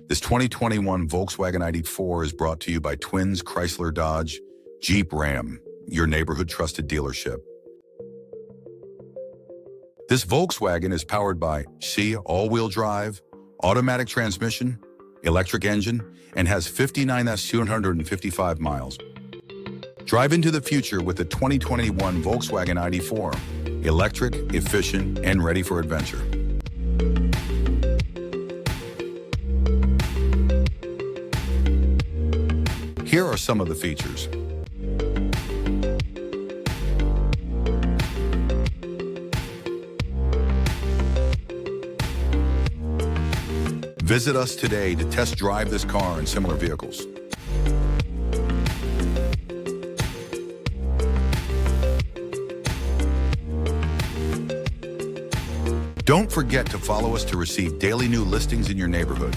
This 2021 Volkswagen ID.4 is brought to you by Twins Chrysler Dodge Jeep Ram, your neighborhood trusted dealership. This Volkswagen is powered by C all-wheel drive, automatic transmission, electric engine, and has 59,255 miles. Drive into the future with the 2021 Volkswagen ID.4, electric, efficient, and ready for adventure. Here are some of the features. Visit us today to test drive this car and similar vehicles. Don't forget to follow us to receive daily new listings in your neighborhood.